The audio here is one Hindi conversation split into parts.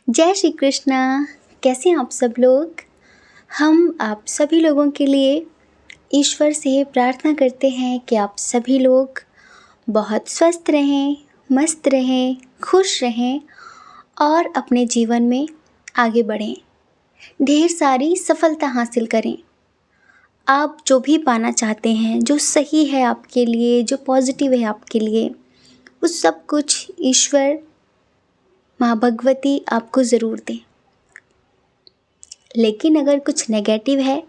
जय श्री कृष्णा। कैसे हैं आप सब लोग। हम आप सभी लोगों के लिए ईश्वर से प्रार्थना करते हैं कि आप सभी लोग बहुत स्वस्थ रहें, मस्त रहें, खुश रहें और अपने जीवन में आगे बढ़ें, ढेर सारी सफलता हासिल करें। आप जो भी पाना चाहते हैं, जो सही है आपके लिए, जो पॉजिटिव है आपके लिए, वो सब कुछ ईश्वर माँ भगवती आपको ज़रूर दें। लेकिन अगर कुछ नेगेटिव है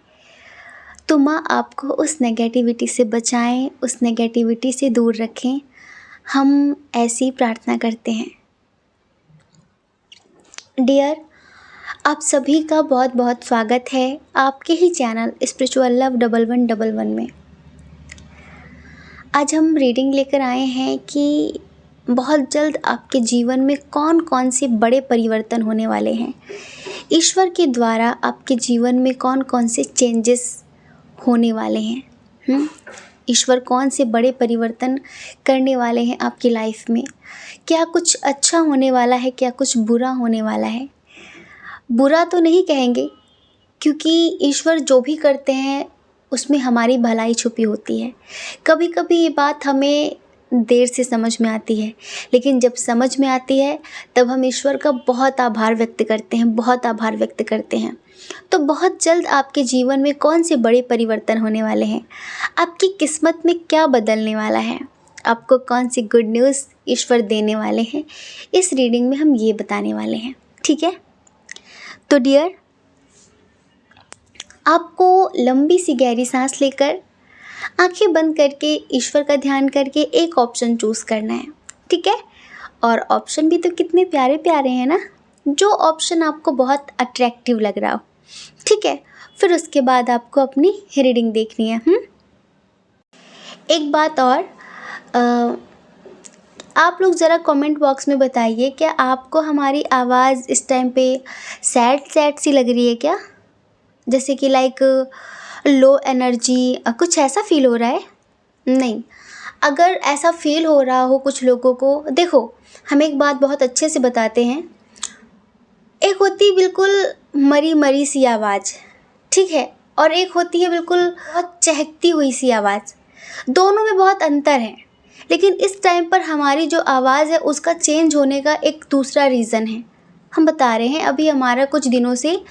तो माँ आपको उस नेगेटिविटी से बचाएं, उस नेगेटिविटी से दूर रखें। हम ऐसी प्रार्थना करते हैं। डियर, आप सभी का बहुत बहुत स्वागत है आपके ही चैनल स्पिरिचुअल लव 1111 में। आज हम रीडिंग लेकर आए हैं कि बहुत जल्द आपके जीवन में कौन कौन से बड़े परिवर्तन होने वाले हैं। ईश्वर के द्वारा आपके जीवन में कौन कौन से चेंजेस होने वाले हैं। ईश्वर कौन से बड़े परिवर्तन करने वाले हैं आपकी लाइफ में। क्या कुछ अच्छा होने वाला है, क्या कुछ बुरा होने वाला है। बुरा तो नहीं कहेंगे, क्योंकि ईश्वर जो भी करते हैं उसमें हमारी भलाई छुपी होती है। कभी कभी ये बात हमें देर से समझ में आती है, लेकिन जब समझ में आती है तब हम ईश्वर का बहुत आभार व्यक्त करते हैं, बहुत आभार व्यक्त करते हैं। तो बहुत जल्द आपके जीवन में कौन से बड़े परिवर्तन होने वाले हैं, आपकी किस्मत में क्या बदलने वाला है, आपको कौन सी गुड न्यूज़ ईश्वर देने वाले हैं, इस रीडिंग में हम ये बताने वाले हैं। ठीक है, तो डियर, आपको लंबी सी गहरी सांस लेकर आंखें बंद करके ईश्वर का ध्यान करके एक ऑप्शन चूज़ करना है। ठीक है, और ऑप्शन भी तो कितने प्यारे प्यारे हैं ना, जो ऑप्शन आपको बहुत अट्रैक्टिव लग रहा हो। ठीक है, फिर उसके बाद आपको अपनी रीडिंग देखनी है। एक बात और, आप लोग ज़रा कमेंट बॉक्स में बताइए, क्या आपको हमारी आवाज़ इस टाइम पे सैड सैड सी लग रही है क्या, जैसे कि लाइक लो एनर्जी, कुछ ऐसा फील हो रहा है। नहीं, अगर ऐसा फील हो रहा हो कुछ लोगों को, देखो हम एक बात बहुत अच्छे से बताते हैं। एक होती बिल्कुल मरी मरी सी आवाज़, ठीक है, और एक होती है बिल्कुल बहुत चहकती हुई सी आवाज़। दोनों में बहुत अंतर है, लेकिन इस टाइम पर हमारी जो आवाज़ है उसका चेंज होने का एक दूसरा रीज़न है। हम बता रहे हैं, अभी हमारा कुछ दिनों से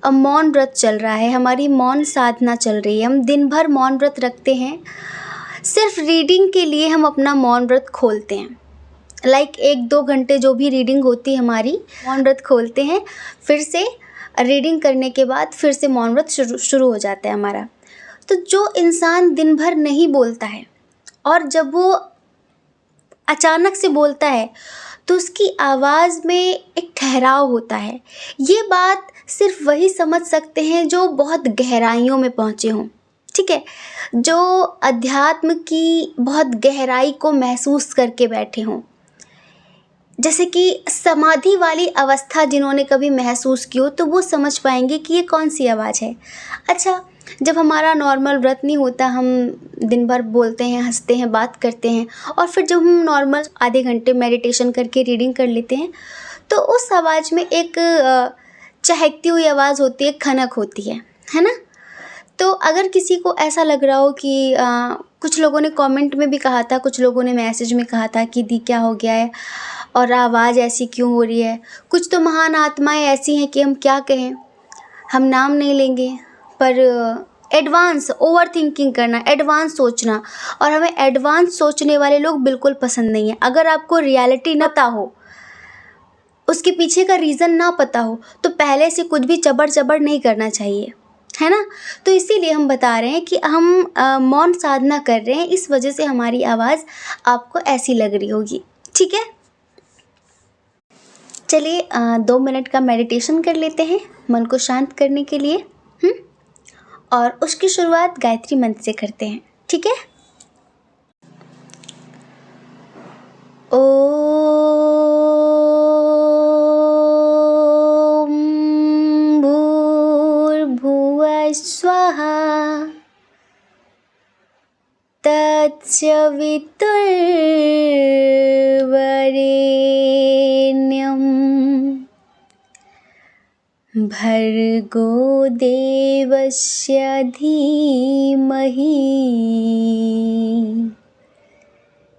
मौन व्रत चल रहा है, हमारी मौन साधना चल रही है। हम दिन भर मौन व्रत रखते हैं, सिर्फ रीडिंग के लिए हम अपना मौन व्रत खोलते हैं। लाइक 1-2 घंटे जो भी रीडिंग होती है हमारी, मौन व्रत खोलते हैं, फिर से रीडिंग करने के बाद फिर से मौन व्रत शुरू हो जाता है हमारा। तो जो इंसान दिन भर नहीं बोलता है और जब वो अचानक से बोलता है तो उसकी आवाज़ में एक ठहराव होता है। ये बात सिर्फ वही समझ सकते हैं जो बहुत गहराइयों में पहुँचे हों। ठीक है, जो अध्यात्म की बहुत गहराई को महसूस करके बैठे हों, जैसे कि समाधि वाली अवस्था जिन्होंने कभी महसूस की हो, तो वो समझ पाएंगे कि ये कौन सी आवाज़ है। अच्छा, जब हमारा नॉर्मल व्रत नहीं होता, हम दिन भर बोलते हैं, हंसते हैं, बात करते हैं, और फिर जब हम नॉर्मल आधे घंटे मेडिटेशन करके रीडिंग कर लेते हैं, तो उस आवाज़ में एक चहकती हुई आवाज़ होती है, खनक होती है ना। तो अगर किसी को ऐसा लग रहा हो कि कुछ लोगों ने कमेंट में भी कहा था, कुछ लोगों ने मैसेज में कहा था कि दी क्या हो गया है और आवाज़ ऐसी क्यों हो रही है। कुछ तो महान आत्माएं ऐसी हैं कि हम क्या कहें, हम नाम नहीं लेंगे, पर एडवांस ओवर थिंकिंग करना, एडवांस सोचना, और हमें एडवांस सोचने वाले लोग बिल्कुल पसंद नहीं है। अगर आपको रियलिटी न पता हो, उसके पीछे का रीज़न ना पता हो, तो पहले से कुछ भी चबर चबर नहीं करना चाहिए, है ना। तो इसीलिए हम बता रहे हैं कि हम मौन साधना कर रहे हैं, इस वजह से हमारी आवाज़ आपको ऐसी लग रही होगी। ठीक है, चलिए 2 मिनट का मेडिटेशन कर लेते हैं मन को शांत करने के लिए। और उसकी शुरुआत गायत्री मंत्र से करते हैं। ठीक है, ओम भूर्भुवः स्वः तत्सवितुर्वरेण्यं भर्गो देवस्य धीमहि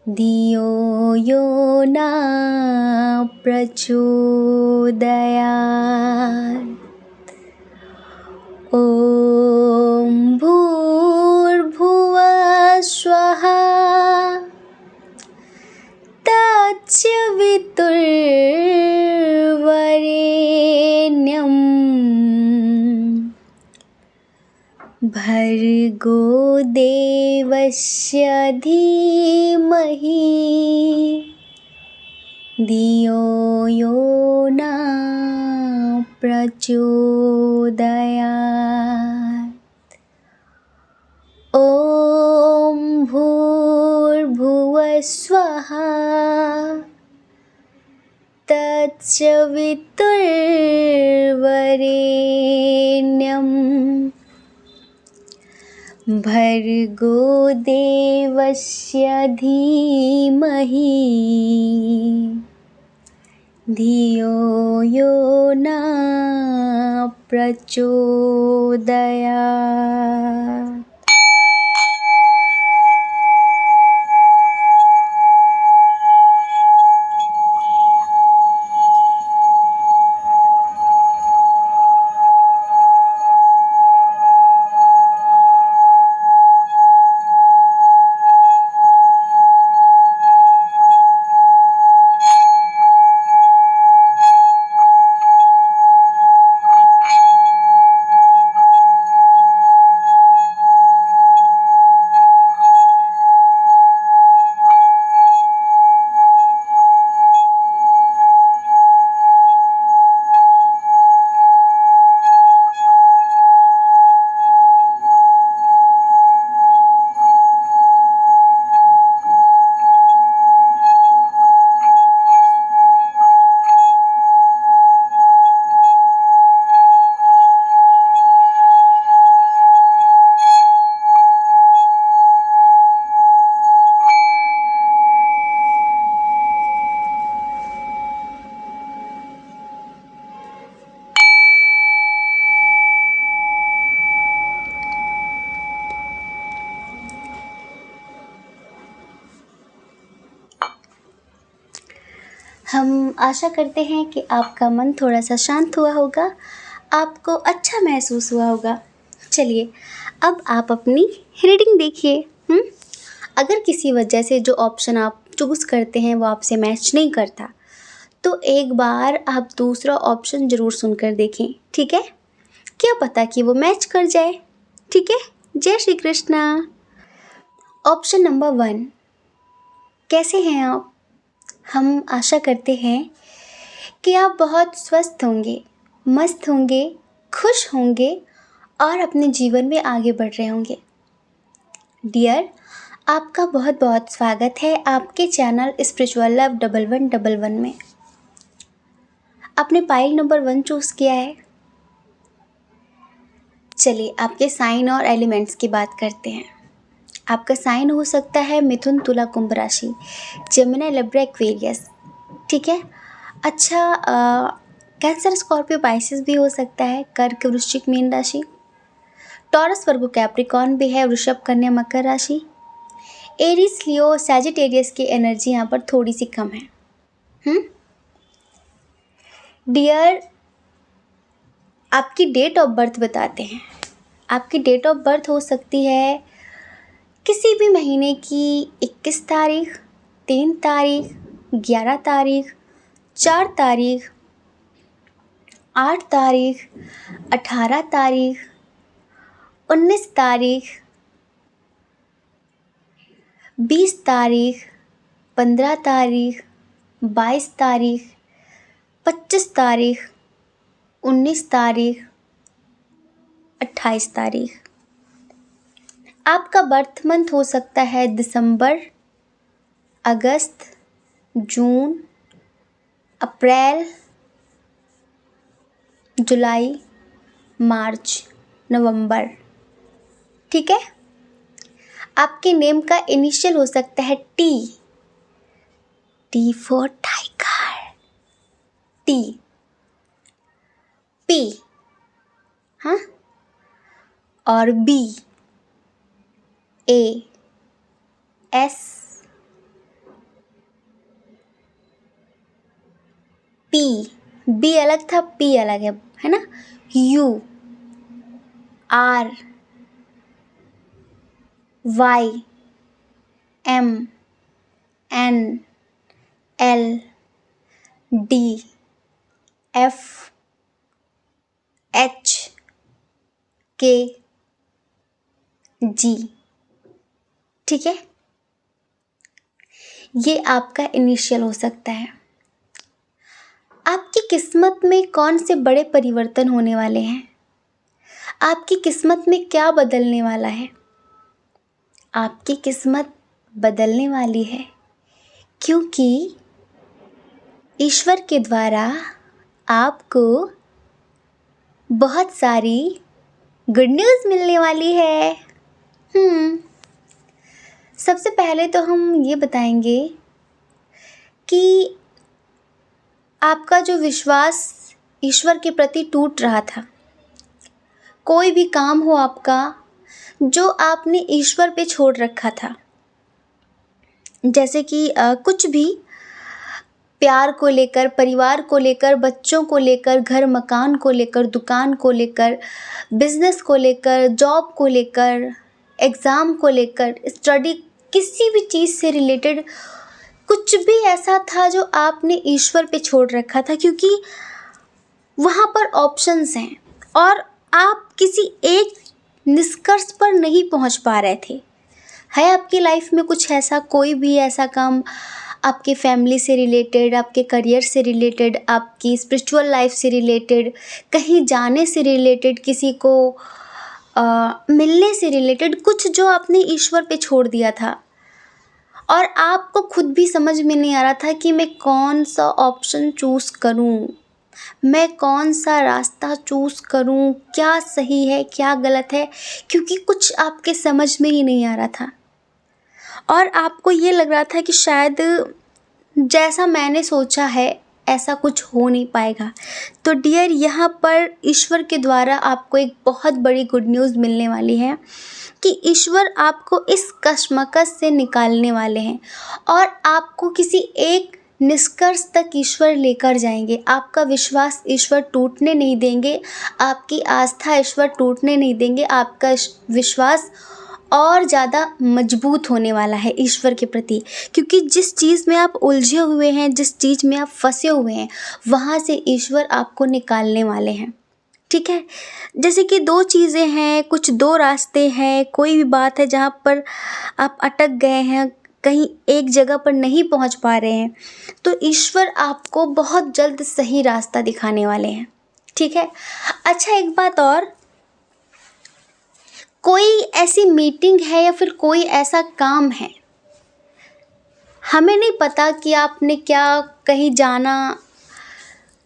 धियो यो न प्रचोदयात्। ॐ भूर्भुवः स्वः तत्सवितुर्वरेण्यं भर्गो देवस्य धीमहि धियो यो न प्रचोदयात्। ॐ भूर्भुवः स्वः तत्सवितुर्वरेण्यं भर्गो देवस्य धीमहि धियो यो न प्रचोदयात्। हम आशा करते हैं कि आपका मन थोड़ा सा शांत हुआ होगा, आपको अच्छा महसूस हुआ होगा। चलिए अब आप अपनी रीडिंग देखिए। अगर किसी वजह से जो ऑप्शन आप चूज़ करते हैं वो आपसे मैच नहीं करता, तो एक बार आप दूसरा ऑप्शन ज़रूर सुनकर देखें, ठीक है? क्या पता कि वो मैच कर जाए, ठीक है? जय श्री कृष्णा। ऑप्शन नंबर 1, कैसे हैं आप? हम आशा करते हैं कि आप बहुत स्वस्थ होंगे, मस्त होंगे, खुश होंगे और अपने जीवन में आगे बढ़ रहे होंगे। डियर, आपका बहुत बहुत स्वागत है आपके चैनल स्पिरिचुअल लव 1111 में। आपने पाइल नंबर 1 चूज़ किया है। चलिए आपके साइन और एलिमेंट्स की बात करते हैं। आपका साइन हो सकता है मिथुन, तुला, कुंभ राशि, जेमिनी, लिब्रा, एक्वेरियस, ठीक है? अच्छा, कैंसर, स्कॉर्पियो, पाइसेस भी हो सकता है, कर्क, वृश्चिक, मीन राशि, टॉरस, वर्गो, कैप्रिकॉर्न भी है, वृषभ, कन्या, मकर राशि, एरीज, लियो, सैजिटेरियस की एनर्जी यहाँ पर थोड़ी सी कम है। डियर, आपकी डेट ऑफ बर्थ बताते हैं। आपकी डेट ऑफ बर्थ हो सकती है किसी भी महीने की 21 तारीख, 3 तारीख, 11 तारीख, 4 तारीख, 8 तारीख, 18 तारीख, 19 तारीख, 20 तारीख, 15 तारीख, 22 तारीख, 25 तारीख, 19 तारीख, 28 तारीख। आपका बर्थ मंथ हो सकता है दिसंबर, अगस्त, जून, अप्रैल, जुलाई, मार्च, नवंबर, ठीक है? आपके नेम का इनिशियल हो सकता है T. T for tiger, T. P, हाँ, और BAS बी अलग था, P अलग है ना। URYMNLDFHKG, ठीक है। ये आपका इनिशियल हो सकता है। आपकी किस्मत में कौन से बड़े परिवर्तन होने वाले हैं? आपकी किस्मत में क्या बदलने वाला है? आपकी किस्मत बदलने वाली है, क्योंकि ईश्वर के द्वारा आपको बहुत सारी गुड न्यूज़ मिलने वाली है। सबसे पहले तो हम ये बताएंगे कि आपका जो विश्वास ईश्वर के प्रति टूट रहा था, कोई भी काम हो आपका जो आपने ईश्वर पे छोड़ रखा था, जैसे कि कुछ भी, प्यार को लेकर, परिवार को लेकर, बच्चों को लेकर, घर मकान को लेकर, दुकान को लेकर, बिजनेस को लेकर, जॉब को लेकर, एग्ज़ाम को लेकर, स्टडी, किसी भी चीज़ से रिलेटेड कुछ भी ऐसा था जो आपने ईश्वर पे छोड़ रखा था, क्योंकि वहाँ पर ऑप्शंस हैं और आप किसी एक निष्कर्ष पर नहीं पहुँच पा रहे थे। है आपकी लाइफ में कुछ ऐसा, कोई भी ऐसा काम आपके फैमिली से रिलेटेड, आपके करियर से रिलेटेड, आपकी स्पिरिचुअल लाइफ से रिलेटेड, कहीं जाने से रिलेटेड, किसी को मिलने से रिलेटेड, कुछ जो आपने ईश्वर पे छोड़ दिया था और आपको खुद भी समझ में नहीं आ रहा था कि मैं कौन सा ऑप्शन चूज़ करूं, मैं कौन सा रास्ता चूज़ करूं, क्या सही है क्या गलत है, क्योंकि कुछ आपके समझ में ही नहीं आ रहा था और आपको ये लग रहा था कि शायद जैसा मैंने सोचा है ऐसा कुछ हो नहीं पाएगा। तो डियर, यहाँ पर ईश्वर के द्वारा आपको एक बहुत बड़ी गुड न्यूज़ मिलने वाली है कि ईश्वर आपको इस कश्मकश से निकालने वाले हैं और आपको किसी एक निष्कर्ष तक ईश्वर लेकर जाएंगे। आपका विश्वास ईश्वर टूटने नहीं देंगे, आपकी आस्था ईश्वर टूटने नहीं देंगे, आपका विश्वास और ज़्यादा मजबूत होने वाला है ईश्वर के प्रति, क्योंकि जिस चीज़ में आप उलझे हुए हैं, जिस चीज़ में आप फंसे हुए हैं, वहाँ से ईश्वर आपको निकालने वाले हैं, ठीक है। जैसे कि दो चीज़ें हैं, कुछ दो रास्ते हैं, कोई भी बात है जहाँ पर आप अटक गए हैं, कहीं एक जगह पर नहीं पहुँच पा रहे हैं, तो ईश्वर आपको बहुत जल्द सही रास्ता दिखाने वाले हैं, ठीक है। अच्छा, एक बात और, कोई ऐसी मीटिंग है या फिर कोई ऐसा काम है, हमें नहीं पता कि आपने क्या, कहीं जाना,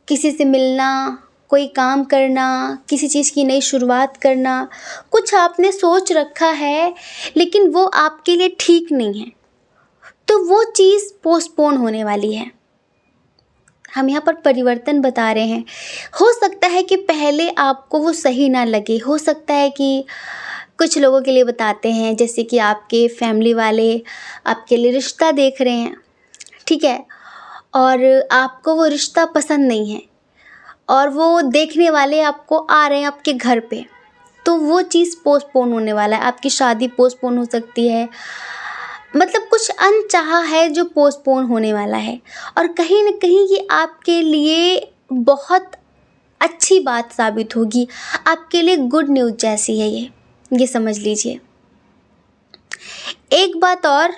किसी से मिलना, कोई काम करना, किसी चीज़ की नई शुरुआत करना, कुछ आपने सोच रखा है लेकिन वो आपके लिए ठीक नहीं है, तो वो चीज़ पोस्टपोन होने वाली है। हम यहाँ पर परिवर्तन बता रहे हैं। हो सकता है कि पहले आपको वो सही ना लगे, हो सकता है कि कुछ लोगों के लिए बताते हैं, जैसे कि आपके फैमिली वाले आपके लिए रिश्ता देख रहे हैं, ठीक है, और आपको वो रिश्ता पसंद नहीं है और वो देखने वाले आपको आ रहे हैं आपके घर पे, तो वो चीज़ पोस्टपोन होने वाला है। आपकी शादी पोस्टपोन हो सकती है, मतलब कुछ अनचाहा है जो पोस्टपोन होने वाला है और कहीं ना कहीं ये आपके लिए बहुत अच्छी बात साबित होगी, आपके लिए गुड न्यूज़ जैसी है ये समझ लीजिए। एक बात और,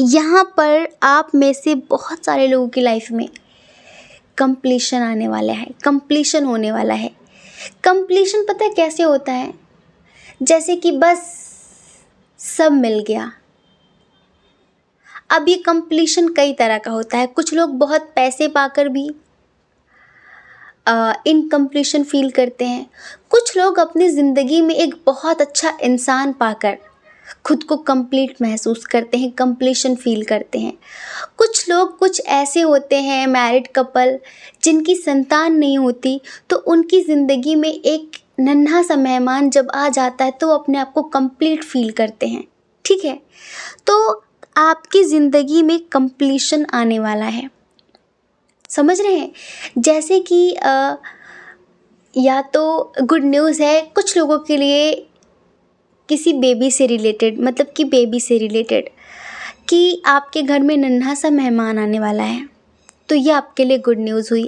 यहाँ पर आप में से बहुत सारे लोगों की लाइफ में कंप्लीशन आने वाला है, कंप्लीशन होने वाला है। कंप्लीशन पता है कैसे होता है? जैसे कि बस सब मिल गया। अब ये कंप्लीशन कई तरह का होता है। कुछ लोग बहुत पैसे पाकर भी इनकम्प्लीशन फील करते हैं। कुछ लोग अपनी ज़िंदगी में एक बहुत अच्छा इंसान पाकर खुद को कंप्लीट महसूस करते हैं, कंप्लीशन फील करते हैं। कुछ लोग कुछ ऐसे होते हैं मैरिड कपल जिनकी संतान नहीं होती, तो उनकी ज़िंदगी में एक नन्हा सा मेहमान जब आ जाता है तो वो अपने आप को कंप्लीट फील करते हैं। ठीक है, तो आपकी ज़िंदगी में कंप्लीशन आने वाला है, समझ रहे हैं। जैसे कि या तो गुड न्यूज़ है कुछ लोगों के लिए, किसी बेबी से रिलेटेड, मतलब कि बेबी से रिलेटेड, कि आपके घर में नन्हा सा मेहमान आने वाला है, तो ये आपके लिए गुड न्यूज़ हुई।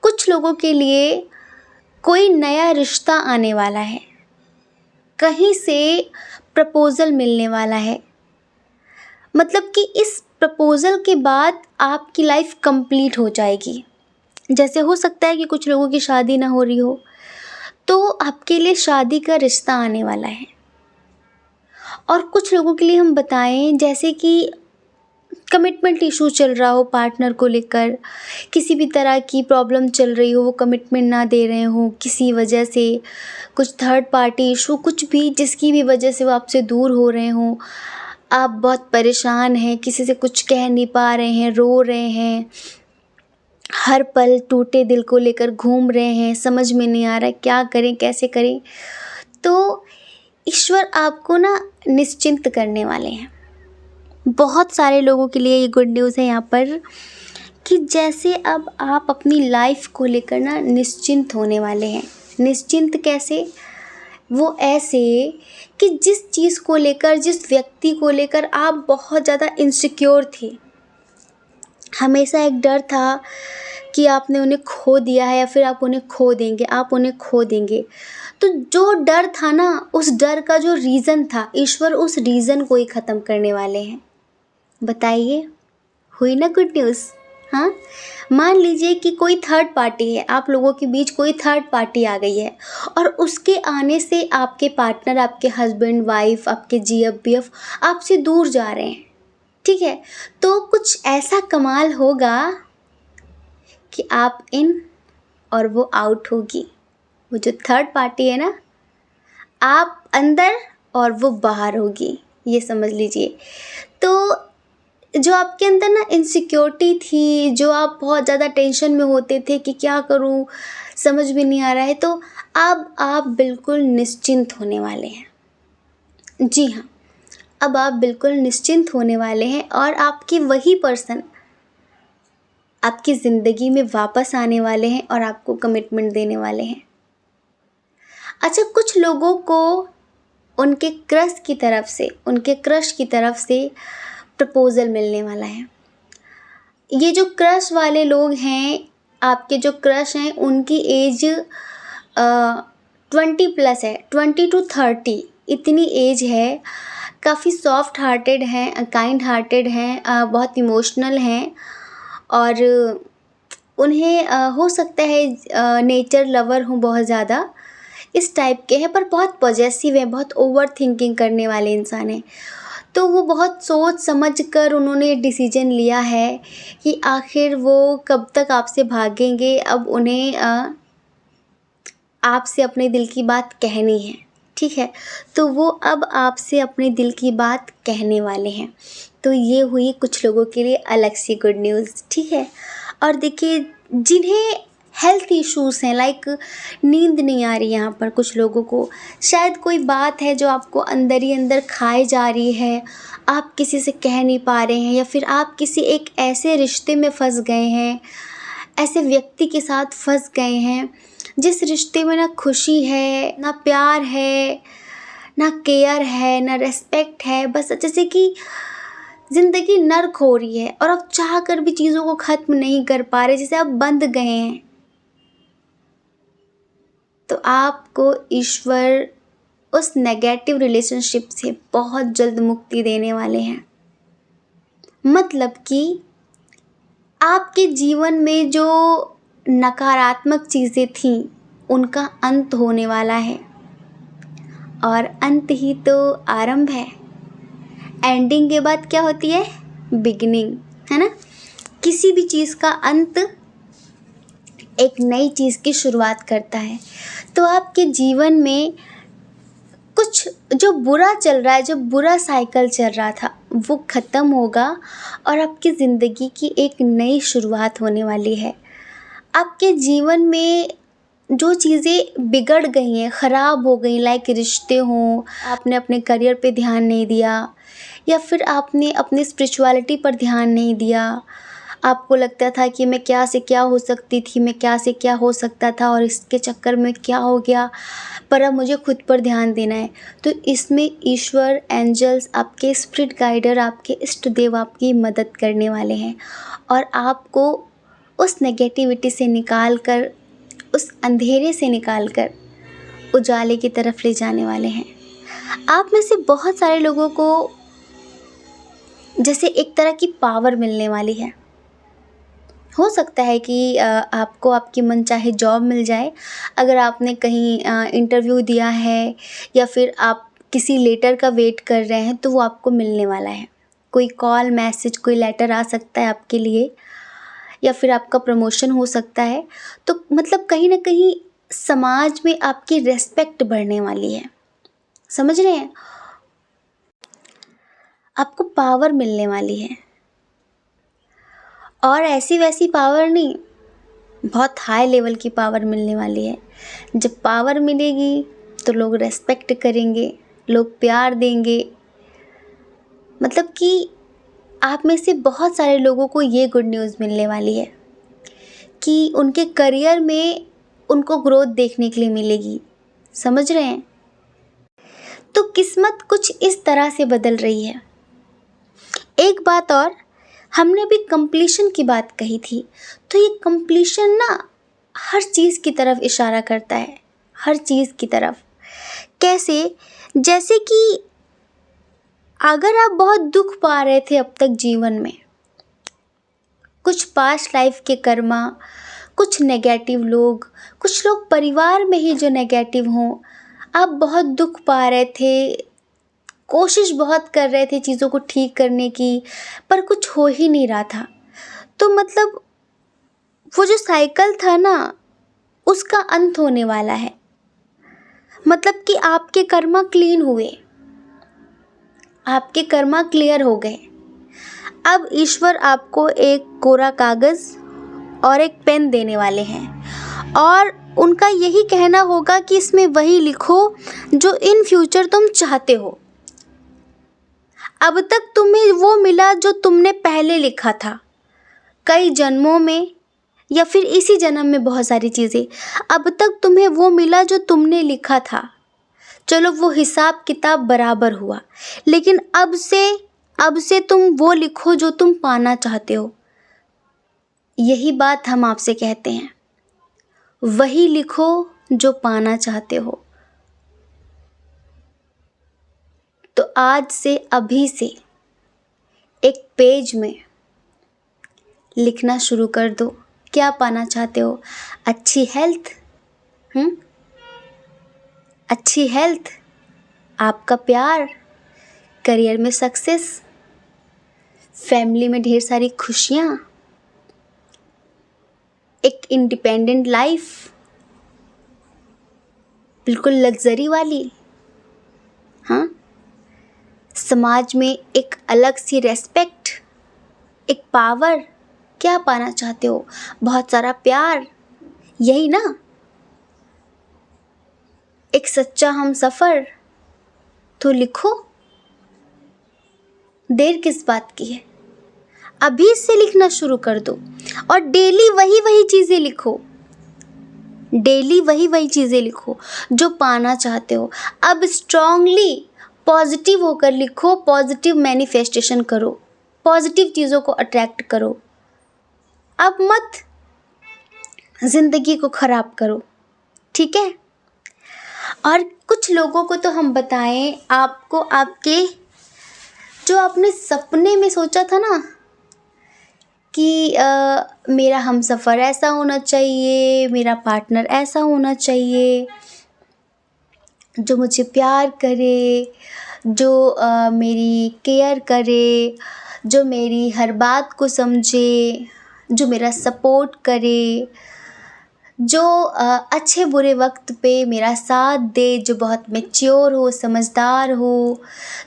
कुछ लोगों के लिए कोई नया रिश्ता आने वाला है, कहीं से प्रपोज़ल मिलने वाला है, मतलब कि इस प्रपोज़ल के बाद आपकी लाइफ कंप्लीट हो जाएगी। जैसे हो सकता है कि कुछ लोगों की शादी ना हो रही हो, तो आपके लिए शादी का रिश्ता आने वाला है। और कुछ लोगों के लिए हम बताएं, जैसे कि कमिटमेंट इशू चल रहा हो पार्टनर को लेकर, किसी भी तरह की प्रॉब्लम चल रही हो, वो कमिटमेंट ना दे रहे हो किसी वजह से, कुछ थर्ड पार्टी इशू, कुछ भी जिसकी भी वजह से वो आपसे दूर हो रहे हों, आप बहुत परेशान हैं, किसी से कुछ कह नहीं पा रहे हैं, रो रहे हैं, हर पल टूटे दिल को लेकर घूम रहे हैं, समझ में नहीं आ रहा क्या करें कैसे करें, तो ईश्वर आपको ना निश्चिंत करने वाले हैं। बहुत सारे लोगों के लिए ये गुड न्यूज़ है यहाँ पर, कि जैसे अब आप अपनी लाइफ को लेकर ना निश्चिंत होने वाले हैं। निश्चिंत कैसे? वो ऐसे कि जिस चीज़ को लेकर, जिस व्यक्ति को लेकर आप बहुत ज़्यादा इनसिक्योर थी, हमेशा एक डर था कि आपने उन्हें खो दिया है या फिर आप उन्हें खो देंगे, आप उन्हें खो देंगे, तो जो डर था ना, उस डर का जो रीज़न था, ईश्वर उस रीज़न को ही ख़त्म करने वाले हैं। बताइए, हुई ना गुड न्यूज़? हाँ, मान लीजिए कि कोई थर्ड पार्टी है, आप लोगों के बीच कोई थर्ड पार्टी आ गई है, और उसके आने से आपके पार्टनर, आपके हस्बैंड वाइफ, आपके GF BF आपसे दूर जा रहे हैं। ठीक है, तो कुछ ऐसा कमाल होगा कि आप इन और वो आउट होगी। वो जो थर्ड पार्टी है ना, आप अंदर और वो बाहर होगी, ये समझ लीजिए। तो जो आपके अंदर ना इनसिक्योरिटी थी, जो आप बहुत ज़्यादा टेंशन में होते थे कि क्या करूं, समझ में नहीं आ रहा है, तो अब आप बिल्कुल निश्चिंत होने वाले हैं। जी हाँ, अब आप बिल्कुल निश्चिंत होने वाले हैं, और आपकी वही पर्सन आपकी ज़िंदगी में वापस आने वाले हैं और आपको कमिटमेंट देने वाले हैं। अच्छा, कुछ लोगों को उनके क्रश की तरफ से प्रपोज़ल मिलने वाला है। ये जो क्रश वाले लोग हैं, आपके जो क्रश हैं, उनकी एज 20+ है, 20 to 30 इतनी एज है। काफ़ी सॉफ्ट हार्टेड हैं, काइंड हार्टेड हैं, बहुत इमोशनल हैं, और उन्हें हो सकता है नेचर लवर हों बहुत ज़्यादा, इस टाइप के हैं, पर बहुत पॉजेसिव हैं, बहुत ओवर थिंकिंग करने वाले इंसान हैं। तो वो बहुत सोच समझ कर उन्होंने डिसीजन लिया है कि आखिर वो कब तक आपसे भागेंगे, अब उन्हें आपसे अपने दिल की बात कहनी है। ठीक है, तो वो अब आपसे अपने दिल की बात कहने वाले हैं। तो ये हुई कुछ लोगों के लिए अलग सी गुड न्यूज़। ठीक है, और देखिए, जिन्हें हेल्थ इश्यूज़ हैं, लाइक नींद नहीं आ रही, यहाँ पर कुछ लोगों को शायद कोई बात है जो आपको अंदर ही अंदर खाए जा रही है, आप किसी से कह नहीं पा रहे हैं, या फिर आप किसी एक ऐसे रिश्ते में फंस गए हैं, ऐसे व्यक्ति के साथ फंस गए हैं जिस रिश्ते में ना खुशी है, ना प्यार है, ना केयर है, ना रेस्पेक्ट है, बस जैसे कि ज़िंदगी नर्क हो रही है, और आप चाह कर भी चीज़ों को ख़त्म नहीं कर पा रहे, जैसे आप बंध गए हैं। तो आपको ईश्वर उस नेगेटिव रिलेशनशिप से बहुत जल्द मुक्ति देने वाले हैं। मतलब कि आपके जीवन में जो नकारात्मक चीज़ें थीं, उनका अंत होने वाला है, और अंत ही तो आरंभ है। एंडिंग के बाद क्या होती है? बिगिनिंग, है ना। किसी भी चीज़ का अंत एक नई चीज़ की शुरुआत करता है। तो आपके जीवन में कुछ कुछ जो बुरा चल रहा है, जो बुरा साइकिल चल रहा था, वो ख़त्म होगा और आपकी ज़िंदगी की एक नई शुरुआत होने वाली है। आपके जीवन में जो चीज़ें बिगड़ गई हैं, ख़राब हो गई, लाइक रिश्ते हों, आपने अपने करियर पे ध्यान नहीं दिया या फिर आपने अपनी स्पिरिचुअलिटी पर ध्यान नहीं दिया, आपको लगता था कि मैं क्या से क्या हो सकती थी, मैं क्या से क्या हो सकता था और इसके चक्कर में क्या हो गया, पर अब मुझे खुद पर ध्यान देना है। तो इसमें ईश्वर, एंजल्स, आपके स्पिरिट गाइडर, आपके इष्ट देव आपकी मदद करने वाले हैं और आपको उस नेगेटिविटी से निकाल कर, उस अंधेरे से निकाल कर उजाले की तरफ ले जाने वाले हैं। आप में से बहुत सारे लोगों को जैसे एक तरह की पावर मिलने वाली है। हो सकता है कि आपको आपकी मनचाहे जॉब मिल जाए, अगर आपने कहीं इंटरव्यू दिया है या फिर आप किसी लेटर का वेट कर रहे हैं तो वो आपको मिलने वाला है। कोई कॉल, मैसेज, कोई लेटर आ सकता है आपके लिए या फिर आपका प्रमोशन हो सकता है। तो मतलब कहीं ना कहीं समाज में आपकी रेस्पेक्ट बढ़ने वाली है, समझ रहे हैं? आपको पावर मिलने वाली है और ऐसी वैसी पावर नहीं, बहुत हाई लेवल की पावर मिलने वाली है। जब पावर मिलेगी तो लोग रेस्पेक्ट करेंगे, लोग प्यार देंगे। मतलब कि आप में से बहुत सारे लोगों को ये गुड न्यूज़ मिलने वाली है कि उनके करियर में उनको ग्रोथ देखने के लिए मिलेगी, समझ रहे हैं? तो किस्मत कुछ इस तरह से बदल रही है। एक बात और, हमने अभी कंप्लीशन की बात कही थी, तो ये कंप्लीशन ना हर चीज़ की तरफ इशारा करता है, हर चीज़ की तरफ। कैसे? जैसे कि अगर आप बहुत दुख पा रहे थे अब तक जीवन में, कुछ पास्ट लाइफ के कर्मा, कुछ नेगेटिव लोग, कुछ लोग परिवार में ही जो नेगेटिव हों, आप बहुत दुख पा रहे थे, कोशिश बहुत कर रहे थे चीज़ों को ठीक करने की, पर कुछ हो ही नहीं रहा था। तो मतलब वो जो साइकिल था ना, उसका अंत होने वाला है। मतलब कि आपके कर्मा क्लीन हुए, आपके कर्मा क्लियर हो गए। अब ईश्वर आपको एक कोरा कागज़ और एक पेन देने वाले हैं और उनका यही कहना होगा कि इसमें वही लिखो जो इन फ्यूचर तुम चाहते हो। अब तक तुम्हें वो मिला जो तुमने पहले लिखा था, कई जन्मों में या फिर इसी जन्म में बहुत सारी चीज़ें। अब तक तुम्हें वो मिला जो तुमने लिखा था। चलो वो हिसाब किताब बराबर हुआ, लेकिन अब से तुम वो लिखो जो तुम पाना चाहते हो। यही बात हम आपसे कहते हैं, वही लिखो जो पाना चाहते हो। तो आज से, अभी से एक पेज में लिखना शुरू कर दो। क्या पाना चाहते हो? अच्छी हेल्थ, अच्छी हेल्थ, आपका प्यार, करियर में सक्सेस, फैमिली में ढेर सारी खुशियाँ, एक इंडिपेंडेंट लाइफ, बिल्कुल लग्जरी वाली, हाँ, समाज में एक अलग सी रेस्पेक्ट, एक पावर। क्या पाना चाहते हो? बहुत सारा प्यार, यही ना? एक सच्चा हम सफ़र। तो लिखो, देर किस बात की है? अभी से लिखना शुरू कर दो और डेली वही चीज़ें लिखो, डेली वही चीज़ें लिखो जो पाना चाहते हो। अब स्ट्रांगली पॉजिटिव होकर लिखो, पॉजिटिव मैनिफेस्टेशन करो, पॉजिटिव चीज़ों को अट्रैक्ट करो। अब मत ज़िंदगी को ख़राब करो, ठीक है? और कुछ लोगों को तो हम बताएं आपको, आपके जो आपने सपने में सोचा था ना कि मेरा हमसफ़र ऐसा होना चाहिए, मेरा पार्टनर ऐसा होना चाहिए, जो मुझे प्यार करे, जो मेरी केयर करे, जो मेरी हर बात को समझे, जो मेरा सपोर्ट करे, जो अच्छे बुरे वक्त पे मेरा साथ दे, जो बहुत मैच्योर हो, समझदार हो,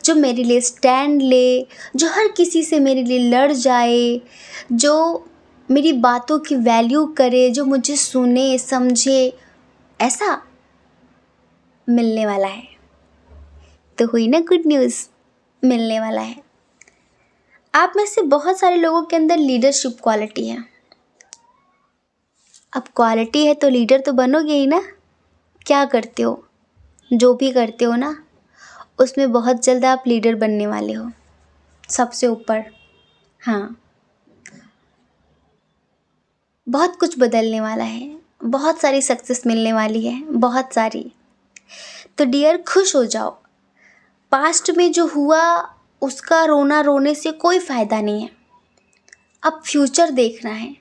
जो मेरे लिए स्टैंड ले, जो हर किसी से मेरे लिए लड़ जाए, जो मेरी बातों की वैल्यू करे, जो मुझे सुने समझे, ऐसा मिलने वाला है। तो हुई ना गुड न्यूज़, मिलने वाला है। आप में से बहुत सारे लोगों के अंदर लीडरशिप क्वालिटी है। अब क्वालिटी है तो लीडर तो बनोगे ही ना। क्या करते हो, जो भी करते हो ना, उसमें बहुत जल्द आप लीडर बनने वाले हो, सबसे ऊपर। हाँ, बहुत कुछ बदलने वाला है, बहुत सारी सक्सेस मिलने वाली है, बहुत सारी। तो डियर, खुश हो जाओ। पास्ट में जो हुआ उसका रोना रोने से कोई फ़ायदा नहीं है। अब फ्यूचर देखना है।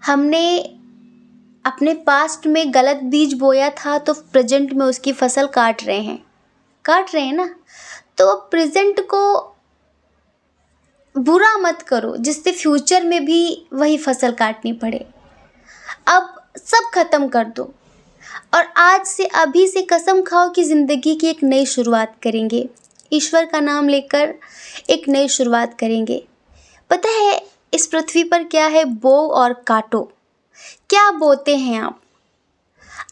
हमने अपने पास्ट में गलत बीज बोया था तो प्रेजेंट में उसकी फसल काट रहे हैं ना। तो प्रेजेंट को बुरा मत करो जिससे फ्यूचर में भी वही फसल काटनी पड़े। अब सब खत्म कर दो और आज से अभी से कसम खाओ कि ज़िंदगी की एक नई शुरुआत करेंगे। ईश्वर का नाम लेकर एक नई शुरुआत करेंगे। पता है इस पृथ्वी पर क्या है? बो और काटो। क्या बोते हैं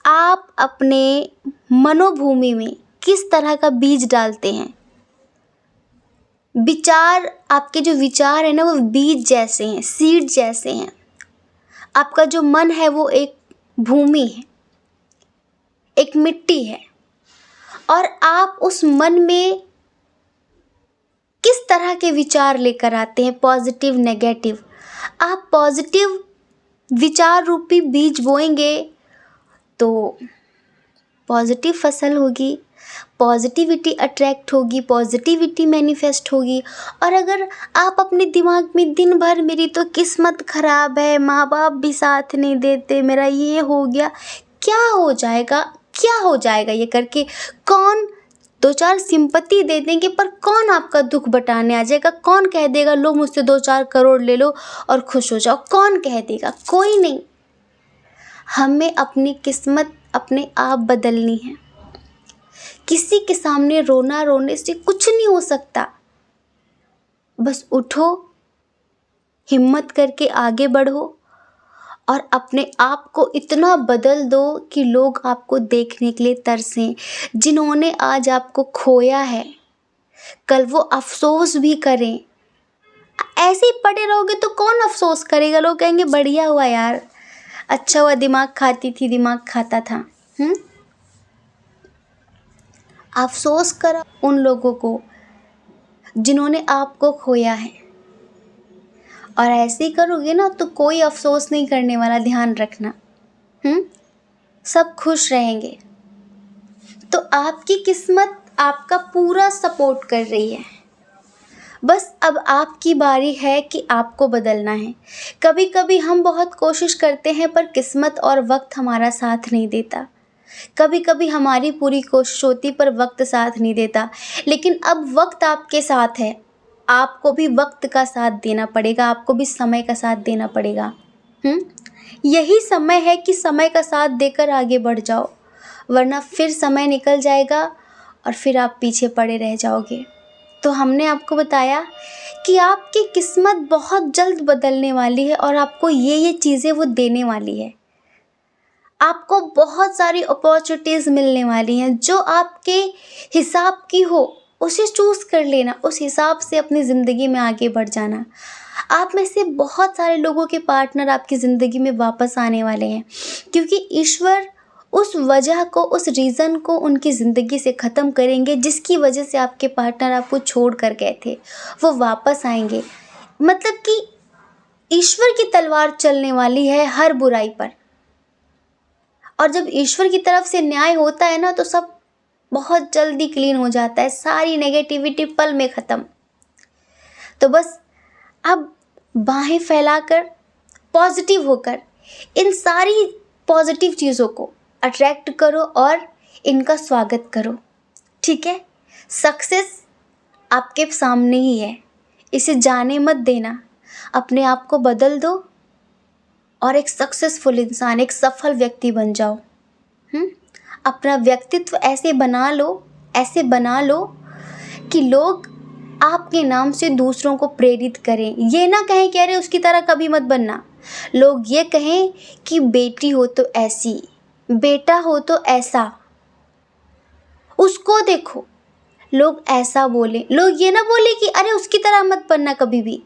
आप अपने मनोभूमि में किस तरह का बीज डालते हैं? विचार, आपके जो विचार है ना, वो बीज जैसे हैं, सीड जैसे हैं। आपका जो मन है वो एक भूमि है, एक मिट्टी है, और आप उस मन में किस तरह के विचार लेकर आते हैं, पॉजिटिव नेगेटिव। आप पॉजिटिव विचार रूपी बीज बोएंगे तो पॉजिटिव फसल होगी, पॉजिटिविटी अट्रैक्ट होगी, पॉजिटिविटी मैनिफेस्ट होगी। और अगर आप अपने दिमाग में दिन भर मेरी तो किस्मत ख़राब है, माँ बाप भी साथ नहीं देते, मेरा ये हो गया, क्या हो जाएगा, क्या हो जाएगा ये करके कौन दो चार सिंपत्ति दे देंगे, पर कौन आपका दुख बटाने आ जाएगा? कौन कह देगा लो मुझसे 2-4 करोड़ ले लो और खुश हो जाओ? कौन कह देगा? कोई नहीं। हमें अपनी किस्मत अपने आप बदलनी है। किसी के सामने रोना रोने से कुछ नहीं हो सकता। बस उठो, हिम्मत करके आगे बढ़ो और अपने आप को इतना बदल दो कि लोग आपको देखने के लिए तरसें। जिन्होंने आज आपको खोया है कल वो अफसोस भी करें। ऐसे ही पड़े रहोगे तो कौन अफसोस करेगा? लोग कहेंगे बढ़िया हुआ यार, अच्छा हुआ दिमाग खाती थी, दिमाग खाता था। अफसोस करो उन लोगों को जिन्होंने आपको खोया है। और ऐसे ही करोगे ना तो कोई अफसोस नहीं करने वाला, ध्यान रखना। सब खुश रहेंगे। तो आपकी किस्मत आपका पूरा सपोर्ट कर रही है। बस अब आपकी बारी है कि आपको बदलना है। कभी कभी हम बहुत कोशिश करते हैं पर किस्मत और वक्त हमारा साथ नहीं देता। कभी कभी हमारी पूरी कोशिश होती पर वक्त साथ नहीं देता। लेकिन अब वक्त आपके साथ है, आपको भी वक्त का साथ देना पड़ेगा, आपको भी समय का साथ देना पड़ेगा। यही समय है कि समय का साथ देकर आगे बढ़ जाओ, वरना फिर समय निकल जाएगा और फिर आप पीछे पड़े रह जाओगे। तो हमने आपको बताया कि आपकी किस्मत बहुत जल्द बदलने वाली है और आपको ये चीज़ें वो देने वाली है। आपको बहुत सारी अपॉर्चुनिटीज़ मिलने वाली हैं, जो आपके हिसाब की हो उसे चूज़ कर लेना, उस हिसाब से अपनी ज़िंदगी में आगे बढ़ जाना। आप में से बहुत सारे लोगों के पार्टनर आपकी ज़िंदगी में वापस आने वाले हैं, क्योंकि ईश्वर उस वजह को, उस रीज़न को उनकी ज़िंदगी से ख़त्म करेंगे जिसकी वजह से आपके पार्टनर आपको छोड़ कर गए थे, वो वापस आएंगे। मतलब कि ईश्वर की तलवार चलने वाली है हर बुराई पर। और जब ईश्वर की तरफ से न्याय होता है ना तो सब बहुत जल्दी क्लीन हो जाता है, सारी नेगेटिविटी पल में ख़त्म। तो बस अब बाहें फैलाकर पॉजिटिव होकर इन सारी पॉजिटिव चीज़ों को अट्रैक्ट करो और इनका स्वागत करो। ठीक है? सक्सेस आपके सामने ही है, इसे जाने मत देना। अपने आप को बदल दो और एक सक्सेसफुल इंसान, एक सफल व्यक्ति बन जाओ। अपना व्यक्तित्व ऐसे बना लो कि लोग आपके नाम से दूसरों को प्रेरित करें। ये ना कहें कि अरे उसकी तरह कभी मत बनना। लोग ये कहें कि बेटी हो तो ऐसी, बेटा हो तो ऐसा, उसको देखो। लोग ऐसा बोले, लोग ये ना बोले कि अरे उसकी तरह मत बनना कभी भी।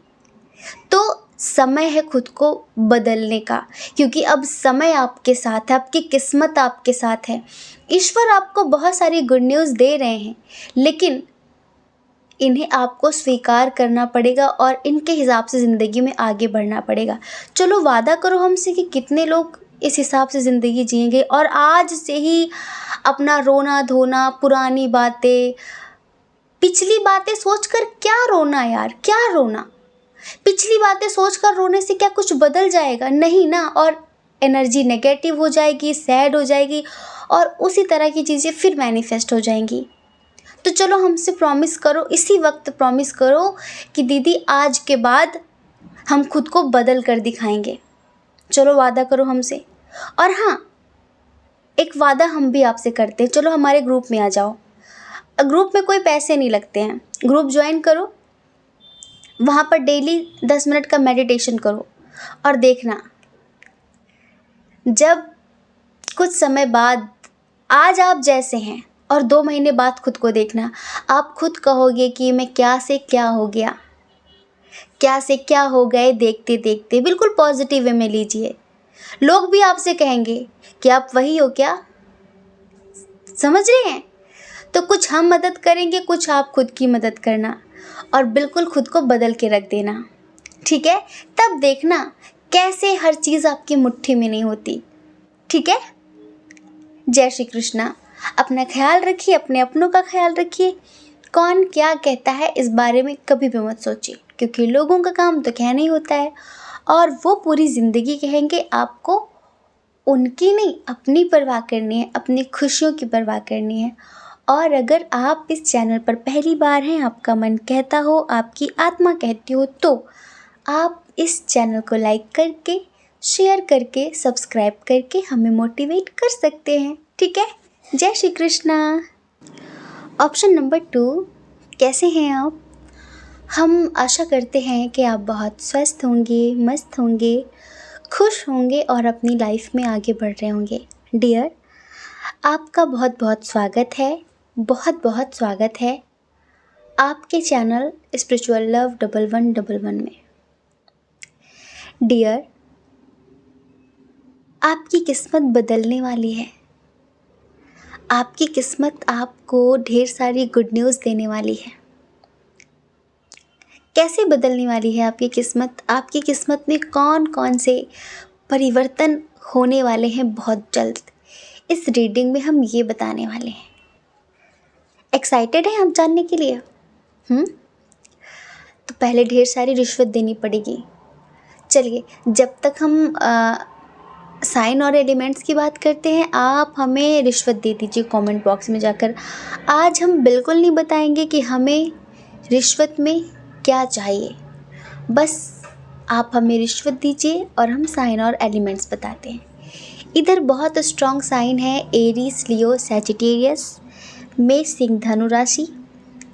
तो समय है खुद को बदलने का, क्योंकि अब समय आपके साथ है, आपकी किस्मत आपके साथ है। ईश्वर आपको बहुत सारी गुड न्यूज़ दे रहे हैं, लेकिन इन्हें आपको स्वीकार करना पड़ेगा और इनके हिसाब से ज़िंदगी में आगे बढ़ना पड़ेगा। चलो वादा करो हमसे कि कितने लोग इस हिसाब से ज़िंदगी जिएंगे, और आज से ही अपना रोना धोना, पुरानी बातें, पिछली बातें सोचकर क्या रोना यार, क्या रोना। पिछली बातें सोचकर रोने से क्या कुछ बदल जाएगा? नहीं ना। और एनर्जी नेगेटिव हो जाएगी, सैड हो जाएगी, और उसी तरह की चीज़ें फिर मैनिफेस्ट हो जाएंगी। तो चलो हमसे प्रॉमिस करो, इसी वक्त प्रॉमिस करो कि दीदी आज के बाद हम खुद को बदल कर दिखाएंगे। चलो वादा करो हमसे। और हाँ, एक वादा हम भी आपसे करते हैं, चलो हमारे ग्रुप में आ जाओ। ग्रुप में कोई पैसे नहीं लगते हैं, ग्रुप ज्वाइन करो, वहाँ पर डेली 10 मिनट का मेडिटेशन करो, और देखना जब कुछ समय बाद आज आप जैसे हैं और 2 महीने बाद खुद को देखना, आप खुद कहोगे कि मैं क्या से क्या हो गया, क्या से क्या हो गए देखते देखते। बिल्कुल पॉजिटिव वे में लीजिए। लोग भी आपसे कहेंगे कि आप वही हो क्या। समझ रहे हैं? तो कुछ हम मदद करेंगे, कुछ आप खुद की मदद करना, और बिल्कुल खुद को बदल के रख देना। ठीक है? तब देखना कैसे हर चीज़ आपकी मुट्ठी में नहीं होती। ठीक है? जय श्री कृष्णा। अपना ख्याल रखिए, अपने अपनों का ख्याल रखिए। कौन क्या कहता है इस बारे में कभी भी मत सोचिए, क्योंकि लोगों का काम तो कहना ही होता है, और वो पूरी ज़िंदगी कहेंगे। आपको उनकी नहीं, अपनी परवाह करनी है, अपनी खुशियों की परवाह करनी है। और अगर आप इस चैनल पर पहली बार हैं, आपका मन कहता हो, आपकी आत्मा कहती हो, तो आप इस चैनल को लाइक करके, शेयर करके, सब्सक्राइब करके हमें मोटिवेट कर सकते हैं। ठीक है? जय श्री कृष्णा। ऑप्शन नंबर 2, कैसे हैं आप? हम आशा करते हैं कि आप बहुत स्वस्थ होंगे, मस्त होंगे, खुश होंगे और अपनी लाइफ में आगे बढ़ रहे होंगे। डियर, आपका बहुत बहुत स्वागत है, बहुत बहुत स्वागत है आपके चैनल स्पिरिचुअल लव 1111 में। डियर, आपकी किस्मत बदलने वाली है। आपकी किस्मत आपको ढेर सारी गुड न्यूज़ देने वाली है। कैसे बदलने वाली है आपकी किस्मत? आपकी किस्मत में कौन कौन से परिवर्तन होने वाले हैं बहुत जल्द, इस रीडिंग में हम ये बताने वाले हैं। एक्साइटेड हैं आप जानने के लिए? तो पहले ढेर सारी रिश्वत देनी पड़ेगी। चलिए, जब तक हम साइन और एलिमेंट्स की बात करते हैं, आप हमें रिश्वत दे दीजिए कमेंट बॉक्स में जाकर। आज हम बिल्कुल नहीं बताएंगे कि हमें रिश्वत में क्या चाहिए, बस आप हमें रिश्वत दीजिए और हम साइन और एलिमेंट्स बताते हैं। इधर बहुत स्ट्रॉन्ग साइन है एरीज, लियो, सैजिटेरियस, मेष, सिंह, धनु राशि,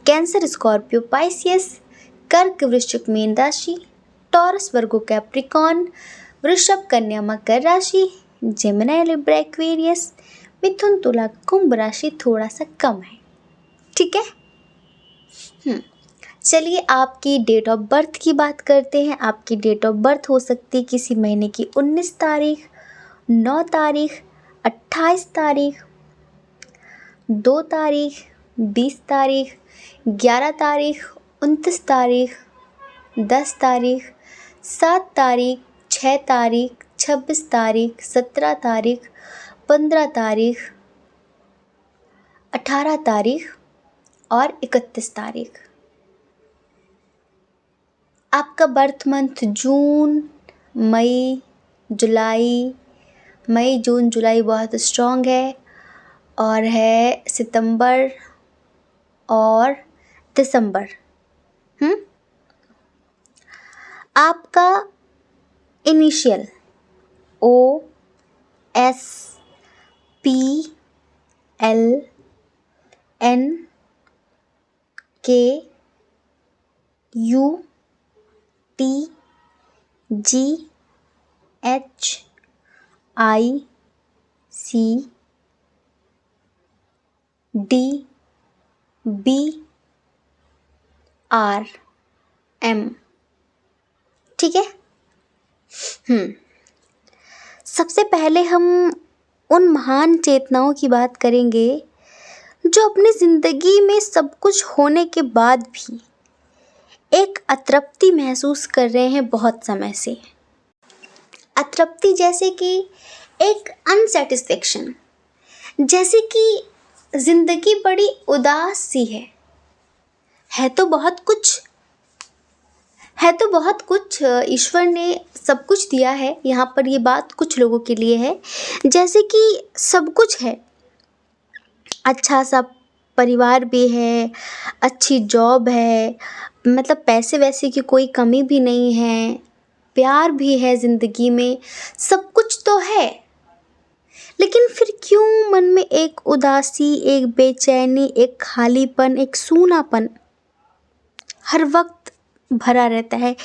कैंसर, स्कॉर्पियो, पाइसियस, कर्क, वृश्चिक, मीन राशि, टॉरस, वर्गो, कैप्रिकॉन, वृषभ, कन्या, मकर राशि, जेमिनी, लिब्रा, एक्वेरियस, मिथुन, तुला, कुंभ राशि थोड़ा सा कम है। ठीक है? चलिए आपकी डेट ऑफ बर्थ की बात करते हैं। आपकी डेट ऑफ बर्थ हो सकती है किसी महीने की 19 तारीख, 9 तारीख, 28 तारीख, 2 तारीख, 20 तारीख, 11 तारीख, 29 तारीख, 10 तारीख, 7 तारीख, 6 तारीख, 26 तारीख, 17 तारीख, 15 तारीख, 18 तारीख और 31 तारीख। आपका बर्थ मंथ जून, मई, जुलाई, मई, जून, जुलाई बहुत स्ट्रॉन्ग है, और है सितंबर और दिसंबर। आपका इनिशियल SPLNKUTGHICDBRM। ठीक है। सबसे पहले हम उन महान चेतनाओं की बात करेंगे जो अपनी ज़िंदगी में सब कुछ होने के बाद भी एक अतृप्ति महसूस कर रहे हैं बहुत समय से। अतृप्ति जैसे कि एक अनसेटिस्फेक्शन, जैसे कि ज़िंदगी बड़ी उदास सी है तो बहुत कुछ ईश्वर ने सब कुछ दिया है। यहाँ पर ये बात कुछ लोगों के लिए है, जैसे कि सब कुछ है, अच्छा सा परिवार भी है, अच्छी जॉब है, मतलब पैसे वैसे की कोई कमी भी नहीं है, प्यार भी है ज़िंदगी में, सब कुछ तो है। लेकिन फिर क्यों मन में एक उदासी, एक बेचैनी, एक खालीपन, एक सूनापन हर वक्त भरा रहता है।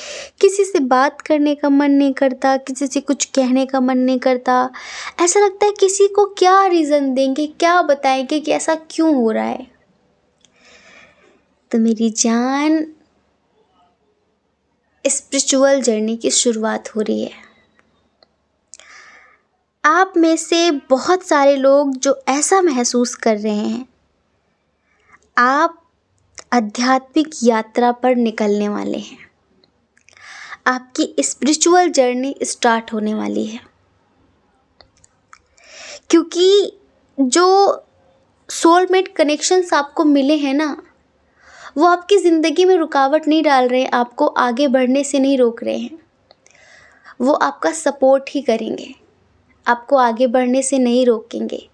किसी से बात करने का मन नहीं करता, किसी से कुछ कहने का मन नहीं करता। ऐसा लगता है किसी को क्या रीज़न देंगे, क्या बताएंगे कि ऐसा क्यों हो रहा है। तो मेरी जान, स्पिरिचुअल जर्नी की शुरुआत हो रही है। आप में से बहुत सारे लोग जो ऐसा महसूस कर रहे हैं, आप आध्यात्मिक यात्रा पर निकलने वाले हैं। आपकी स्पिरिचुअल जर्नी स्टार्ट होने वाली है, क्योंकि जो सोलमेट कनेक्शंस आपको मिले हैं ना, वो आपकी ज़िंदगी में रुकावट नहीं डाल रहे हैं, आपको आगे बढ़ने से नहीं रोक रहे हैं। वो आपका सपोर्ट ही करेंगे, आपको आगे बढ़ने से नहीं रोकेंगे।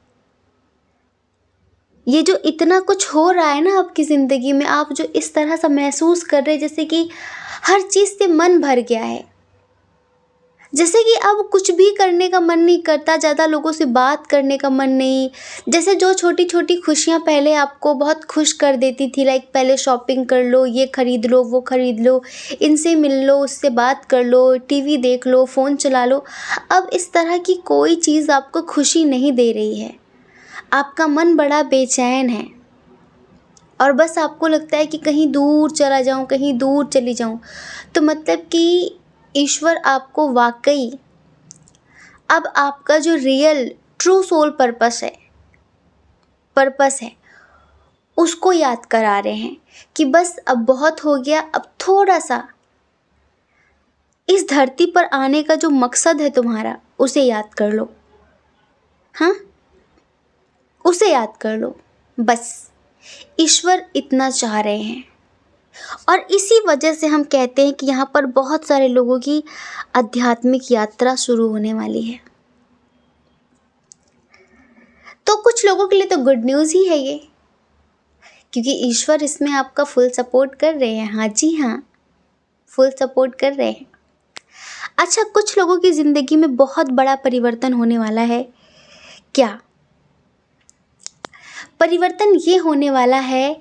ये जो इतना कुछ हो रहा है ना आपकी ज़िंदगी में, आप जो इस तरह सा महसूस कर रहे हैं जैसे कि हर चीज़ से मन भर गया है, जैसे कि अब कुछ भी करने का मन नहीं करता, ज़्यादा लोगों से बात करने का मन नहीं। जैसे जो छोटी छोटी खुशियाँ पहले आपको बहुत खुश कर देती थी, लाइक पहले शॉपिंग कर लो, ये ख़रीद लो, वो ख़रीद लो, इनसे मिल लो, उससे बात कर लो, टीवी देख लो, फ़ोन चला लो, अब इस तरह की कोई चीज़ आपको खुशी नहीं दे रही है। आपका मन बड़ा बेचैन है और बस आपको लगता है कि कहीं दूर चला जाऊं, कहीं दूर चली जाऊं। तो मतलब कि ईश्वर आपको वाकई अब आपका जो रियल ट्रू सोल पर्पस है उसको याद करा रहे हैं कि बस अब बहुत हो गया, अब थोड़ा सा इस धरती पर आने का जो मकसद है तुम्हारा, उसे याद कर लो। हाँ, उसे याद कर लो। बस ईश्वर इतना चाह रहे हैं और इसी वजह से हम कहते हैं कि यहाँ पर बहुत सारे लोगों की आध्यात्मिक यात्रा शुरू होने वाली है। तो कुछ लोगों के लिए तो गुड न्यूज़ ही है ये, क्योंकि ईश्वर इसमें आपका फुल सपोर्ट कर रहे हैं। हाँ जी हाँ, फुल सपोर्ट कर रहे हैं। अच्छा, कुछ लोगों की ज़िंदगी में बहुत बड़ा परिवर्तन होने वाला है। क्या परिवर्तन? ये होने वाला है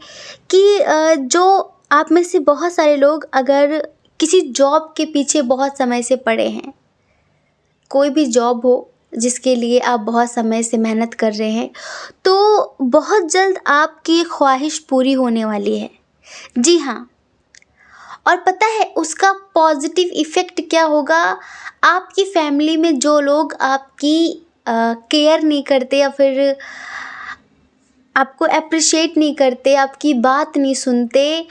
कि जो आप में से बहुत सारे लोग अगर किसी जॉब के पीछे बहुत समय से पड़े हैं, कोई भी जॉब हो जिसके लिए आप बहुत समय से मेहनत कर रहे हैं, तो बहुत जल्द आपकी ख्वाहिश पूरी होने वाली है। जी हाँ, और पता है उसका पॉजिटिव इफ़ेक्ट क्या होगा? आपकी फैमिली में जो लोग आपकी केयर नहीं करते या फिर आपको अप्रिशिएट नहीं करते, आपकी बात नहीं सुनते,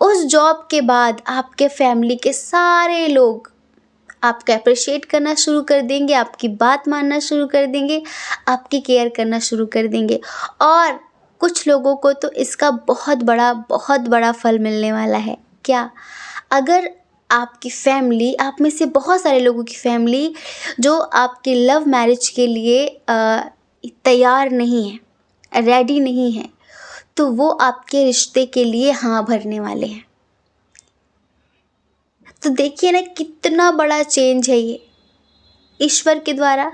उस जॉब के बाद आपके फैमिली के सारे लोग आपको अप्रिशिएट करना शुरू कर देंगे, आपकी बात मानना शुरू कर देंगे, आपकी केयर करना शुरू कर देंगे। और कुछ लोगों को तो इसका बहुत बड़ा फल मिलने वाला है। क्या? अगर आपकी फैमिली, आप में से बहुत सारे लोगों की फैमिली जो आपके लव मैरिज के लिए तैयार नहीं है, रेडी नहीं है, तो वो आपके रिश्ते के लिए हाँ भरने वाले हैं। तो देखिए ना कितना बड़ा चेंज है ये। ईश्वर के द्वारा।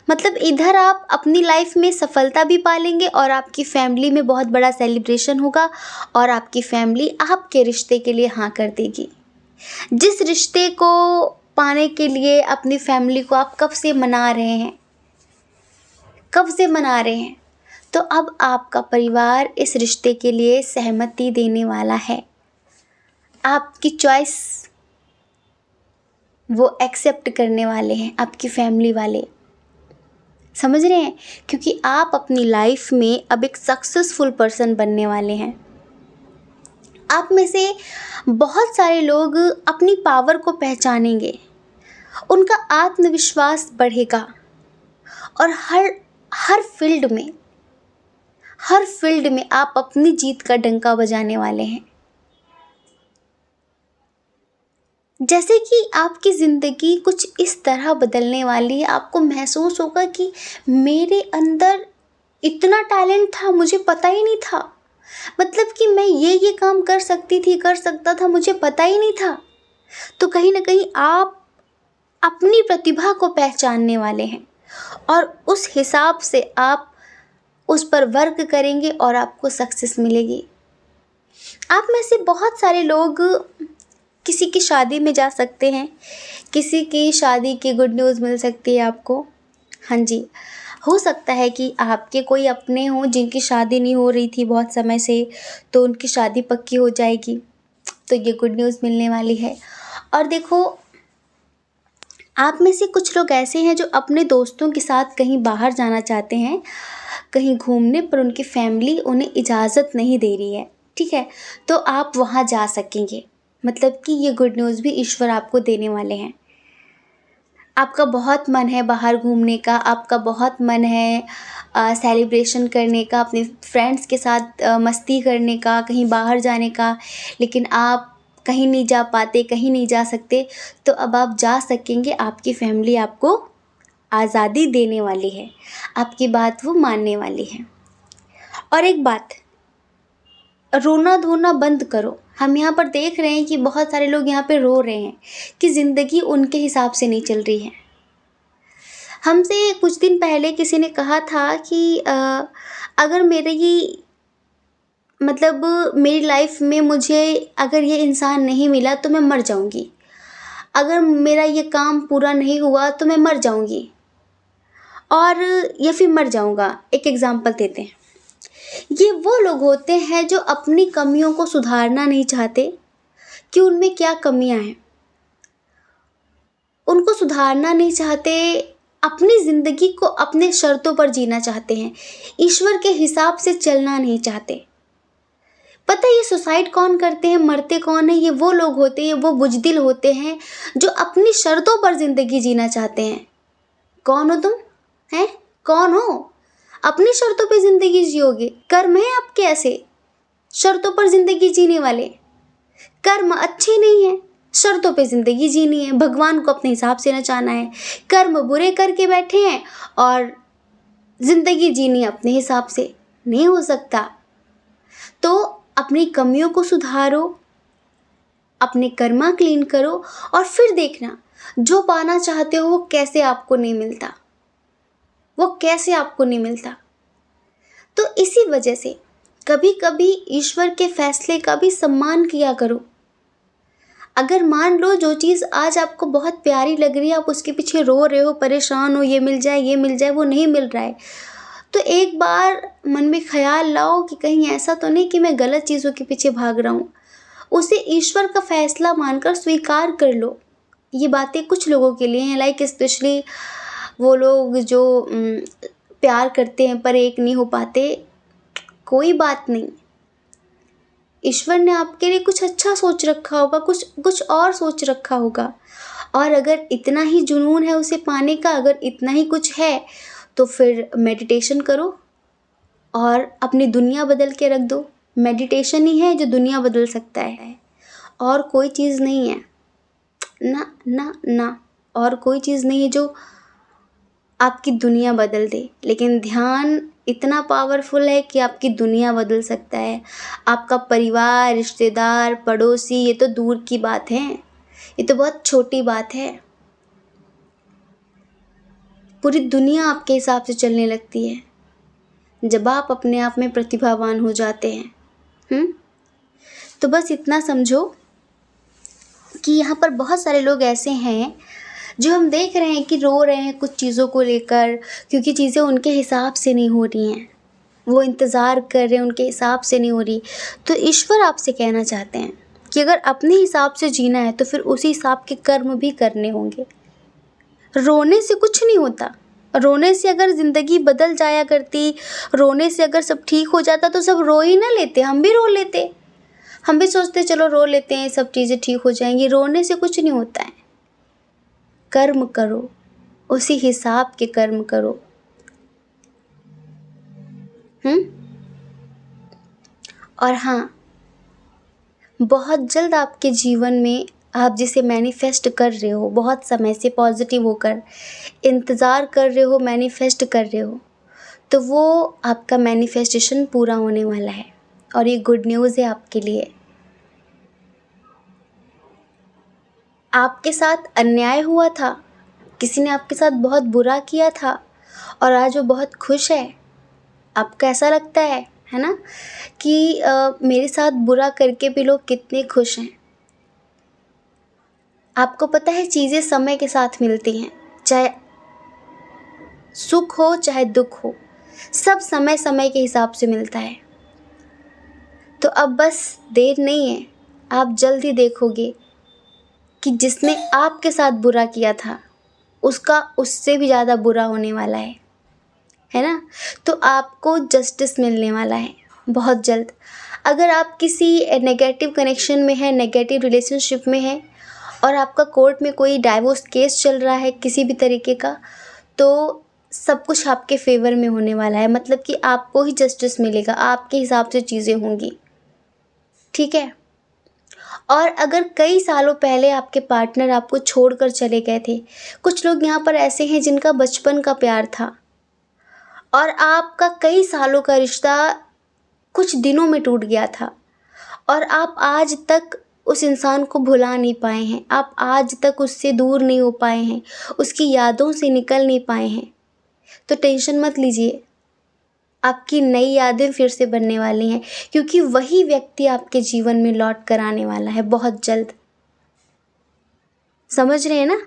मतलब इधर आप अपनी लाइफ में सफलता भी पालेंगे और आपकी फैमिली में बहुत बड़ा सेलिब्रेशन होगा और आपकी फैमिली आपके रिश्ते के लिए हाँ कर देगी। जिस रिश्ते को पाने के लिए अपनी फैमिली को आप कब से मना रहे हैं, कब से मना रहे हैं, तो अब आपका परिवार इस रिश्ते के लिए सहमति देने वाला है। आपकी चॉइस वो एक्सेप्ट करने वाले हैं, आपकी फैमिली वाले। समझ रहे हैं? क्योंकि आप अपनी लाइफ में अब एक सक्सेसफुल पर्सन बनने वाले हैं। आप में से बहुत सारे लोग अपनी पावर को पहचानेंगे, उनका आत्मविश्वास बढ़ेगा और हर फील्ड में आप अपनी जीत का डंका बजाने वाले हैं। जैसे कि आपकी ज़िंदगी कुछ इस तरह बदलने वाली है, आपको महसूस होगा कि मेरे अंदर इतना टैलेंट था, मुझे पता ही नहीं था। मतलब कि मैं ये काम कर सकती थी, कर सकता था, मुझे पता ही नहीं था। तो कहीं ना कहीं आप अपनी प्रतिभा को पहचानने वाले हैं और उस हिसाब से आप उस पर वर्क करेंगे और आपको सक्सेस मिलेगी। आप में से बहुत सारे लोग किसी की शादी में जा सकते हैं, किसी की शादी की गुड न्यूज़ मिल सकती है आपको। हाँ जी, हो सकता है कि आपके कोई अपने हों जिनकी शादी नहीं हो रही थी बहुत समय से, तो उनकी शादी पक्की हो जाएगी, तो ये गुड न्यूज़ मिलने वाली है। और देखो, आप में से कुछ लोग ऐसे हैं जो अपने दोस्तों के साथ कहीं बाहर जाना चाहते हैं, कहीं घूमने, पर उनकी फैमिली उन्हें इजाज़त नहीं दे रही है। ठीक है, तो आप वहाँ जा सकेंगे। मतलब कि ये गुड न्यूज़ भी ईश्वर आपको देने वाले हैं। आपका बहुत मन है बाहर घूमने का, आपका बहुत मन है सेलिब्रेशन करने का, अपने फ्रेंड्स के साथ मस्ती करने का, कहीं बाहर जाने का, लेकिन आप कहीं नहीं जा पाते, कहीं नहीं जा सकते, तो अब आप जा सकेंगे। आपकी फैमिली आपको आज़ादी देने वाली है, आपकी बात वो मानने वाली है। और एक बात, रोना धोना बंद करो। हम यहाँ पर देख रहे हैं कि बहुत सारे लोग यहाँ पे रो रहे हैं कि ज़िंदगी उनके हिसाब से नहीं चल रही है। हमसे कुछ दिन पहले किसी ने कहा था कि अगर मेरी लाइफ में मुझे अगर ये इंसान नहीं मिला तो मैं मर जाऊँगी, अगर मेरा ये काम पूरा नहीं हुआ तो मैं मर जाऊँगी, और या फिर मर जाऊँगा। एक एग्ज़ाम्पल देते हैं। ये वो लोग होते हैं जो अपनी कमियों को सुधारना नहीं चाहते कि उनमें क्या कमियां हैं, उनको सुधारना नहीं चाहते, अपनी ज़िंदगी को अपने शर्तों पर जीना चाहते हैं, ईश्वर के हिसाब से चलना नहीं चाहते। पता है ये सुसाइड कौन करते हैं, मरते कौन है? ये वो लोग होते हैं, वो बुज़दिल होते हैं जो अपनी शर्तों पर ज़िंदगी जीना चाहते हैं। कौन हो तुम? हैं? कौन हो? अपनी शर्तों पे ज़िंदगी जियोगे? कर्म है आपके ऐसे शर्तों पर ज़िंदगी जीने वाले? कर्म अच्छे नहीं है, शर्तों पे ज़िंदगी जीनी है, भगवान को अपने हिसाब से नचाना है। कर्म बुरे करके बैठे हैं और ज़िंदगी जीनी अपने हिसाब से, नहीं हो सकता। तो अपनी कमियों को सुधारो, अपने कर्मा क्लीन करो और फिर देखना जो पाना चाहते हो वो कैसे आपको नहीं मिलता, वो कैसे आपको नहीं मिलता। तो इसी वजह से कभी कभी ईश्वर के फैसले का भी सम्मान किया करो। अगर मान लो जो चीज़ आज आपको बहुत प्यारी लग रही है, आप उसके पीछे रो रहे हो, परेशान हो, ये मिल जाए, ये मिल जाए, वो नहीं मिल रहा है, तो एक बार मन में ख्याल लाओ कि कहीं ऐसा तो नहीं कि मैं गलत चीज़ों के पीछे भाग रहा हूँ। उसे ईश्वर का फैसला मानकर स्वीकार कर लो। ये बातें कुछ लोगों के लिए हैं, लाइक स्पेशली वो लोग जो प्यार करते हैं पर एक नहीं हो पाते। कोई बात नहीं, ईश्वर ने आपके लिए कुछ अच्छा सोच रखा होगा, कुछ और सोच रखा होगा। और अगर इतना ही जुनून है उसे पाने का, अगर इतना ही कुछ है, तो फिर मेडिटेशन करो और अपनी दुनिया बदल के रख दो। मेडिटेशन ही है जो दुनिया बदल सकता है, और कोई चीज़ नहीं है। ना ना ना, और कोई चीज़ नहीं है जो आपकी दुनिया बदल दे। लेकिन ध्यान इतना पावरफुल है कि आपकी दुनिया बदल सकता है। आपका परिवार, रिश्तेदार, पड़ोसी, ये तो दूर की बात है, ये तो बहुत छोटी बात है। पूरी दुनिया आपके हिसाब से चलने लगती है जब आप अपने आप में प्रतिभावान हो जाते हैं। तो बस इतना समझो कि यहाँ पर बहुत सारे लोग ऐसे हैं जो हम देख रहे हैं कि रो रहे हैं कुछ चीज़ों को लेकर, क्योंकि चीज़ें उनके हिसाब से नहीं हो रही हैं, वो इंतज़ार कर रहे हैं, उनके हिसाब से नहीं हो रही। तो ईश्वर आपसे कहना चाहते हैं कि अगर अपने हिसाब से जीना है तो फिर उसी हिसाब के कर्म भी करने होंगे। रोने से कुछ नहीं होता। रोने से अगर ज़िंदगी बदल जाया करती, रोने से अगर सब ठीक हो जाता तो सब रो ही ना लेते, हम भी रो लेते। हम भी सोचते चलो रो लेते हैं, सब चीज़ें ठीक हो जाएंगी। रोने से कुछ नहीं होता है। कर्म करो, उसी हिसाब के कर्म करो। और हाँ, बहुत जल्द आपके जीवन में आप जिसे मैनिफेस्ट कर रहे हो, बहुत समय से पॉजिटिव होकर इंतज़ार कर रहे हो, मैनिफेस्ट कर रहे हो, तो वो आपका मैनिफेस्टेशन पूरा होने वाला है। और ये गुड न्यूज़ है आपके लिए। आपके साथ अन्याय हुआ था, किसी ने आपके साथ बहुत बुरा किया था और आज वो बहुत खुश है। आपको ऐसा लगता है ना कि मेरे साथ बुरा करके भी लोग कितने खुश हैं। आपको पता है चीज़ें समय के साथ मिलती हैं, चाहे सुख हो चाहे दुख हो, सब समय समय के हिसाब से मिलता है। तो अब बस देर नहीं है, आप जल्द ही देखोगे कि जिसने आपके साथ बुरा किया था उसका उससे भी ज़्यादा बुरा होने वाला है ना। तो आपको जस्टिस मिलने वाला है बहुत जल्द। अगर आप किसी नेगेटिव कनेक्शन में हैं, नेगेटिव रिलेशनशिप में हैं और आपका कोर्ट में कोई डाइवोर्स केस चल रहा है किसी भी तरीके का, तो सब कुछ आपके फेवर में होने वाला है। मतलब कि आपको ही जस्टिस मिलेगा, आपके हिसाब से चीज़ें होंगी, ठीक है। और अगर कई सालों पहले आपके पार्टनर आपको छोड़कर चले गए थे, कुछ लोग यहाँ पर ऐसे हैं जिनका बचपन का प्यार था और आपका कई सालों का रिश्ता कुछ दिनों में टूट गया था और आप आज तक उस इंसान को भुला नहीं पाए हैं, आप आज तक उससे दूर नहीं हो पाए हैं, उसकी यादों से निकल नहीं पाए हैं, तो टेंशन मत लीजिए, आपकी नई यादें फिर से बनने वाली हैं, क्योंकि वही व्यक्ति आपके जीवन में लौट कर आने वाला है बहुत जल्द। समझ रहे हैं ना,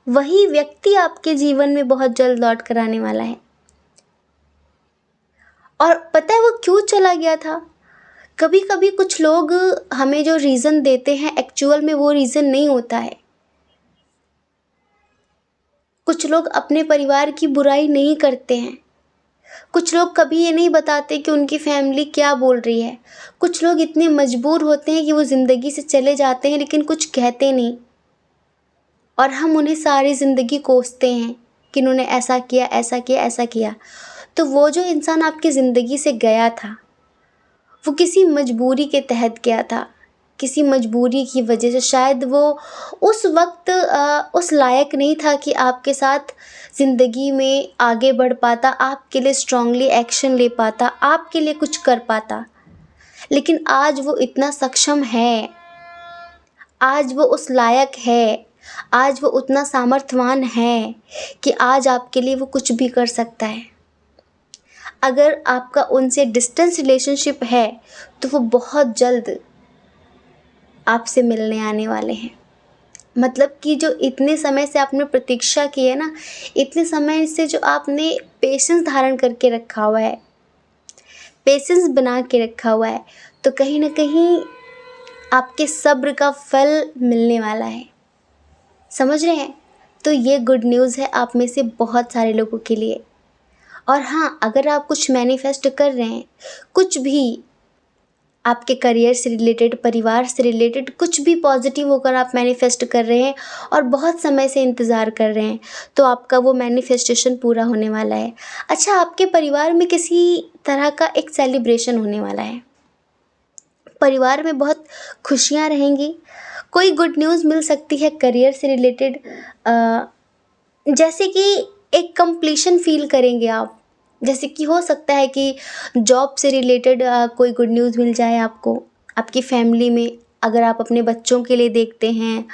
वही व्यक्ति आपके जीवन में बहुत जल्द लौट कर आने वाला है। और पता है वो क्यों चला गया था? कभी कभी कुछ लोग हमें जो रीज़न देते हैं एक्चुअल में वो रीज़न नहीं होता है। कुछ लोग अपने परिवार की बुराई नहीं करते हैं, कुछ लोग कभी ये नहीं बताते कि उनकी फैमिली क्या बोल रही है, कुछ लोग इतने मजबूर होते हैं कि वो ज़िंदगी से चले जाते हैं लेकिन कुछ कहते नहीं, और हम उन्हें सारी ज़िंदगी कोसते हैं कि उन्होंने ऐसा किया ऐसा किया ऐसा किया। तो वो जो इंसान आपकी ज़िंदगी से गया था वो किसी मजबूरी के तहत गया था, किसी मजबूरी की वजह से। शायद वो उस वक्त उस लायक नहीं था कि आपके साथ ज़िंदगी में आगे बढ़ पाता, आपके लिए स्ट्रांगली एक्शन ले पाता, आपके लिए कुछ कर पाता। लेकिन आज वो इतना सक्षम है, आज वो उस लायक है, आज वो उतना सामर्थ्यवान है कि आज आपके लिए वो कुछ भी कर सकता है। अगर आपका उनसे डिस्टेंस रिलेशनशिप है तो वो बहुत जल्द आपसे मिलने आने वाले हैं। मतलब कि जो इतने समय से आपने प्रतीक्षा की है ना, इतने समय से जो आपने पेशेंस धारण करके रखा हुआ है, पेशेंस बना के रखा हुआ है, तो कहीं ना कहीं आपके सब्र का फल मिलने वाला है। समझ रहे हैं? तो ये गुड न्यूज़ है आप में से बहुत सारे लोगों के लिए। और हाँ, अगर आप कुछ मैनिफेस्ट कर रहे हैं, कुछ भी आपके करियर से रिलेटेड, परिवार से रिलेटेड, कुछ भी पॉजिटिव होकर आप मैनिफेस्ट कर रहे हैं और बहुत समय से इंतज़ार कर रहे हैं, तो आपका वो मैनिफेस्टेशन पूरा होने वाला है। अच्छा, आपके परिवार में किसी तरह का एक सेलिब्रेशन होने वाला है, परिवार में बहुत खुशियाँ रहेंगी, कोई गुड न्यूज़ मिल सकती है करियर से रिलेटेड, जैसे कि एक कंप्लीशन फील करेंगे आप। जैसे कि हो सकता है कि जॉब से रिलेटेड कोई गुड न्यूज़ मिल जाए आपको, आपकी फैमिली में। अगर आप अपने बच्चों के लिए देखते हैं,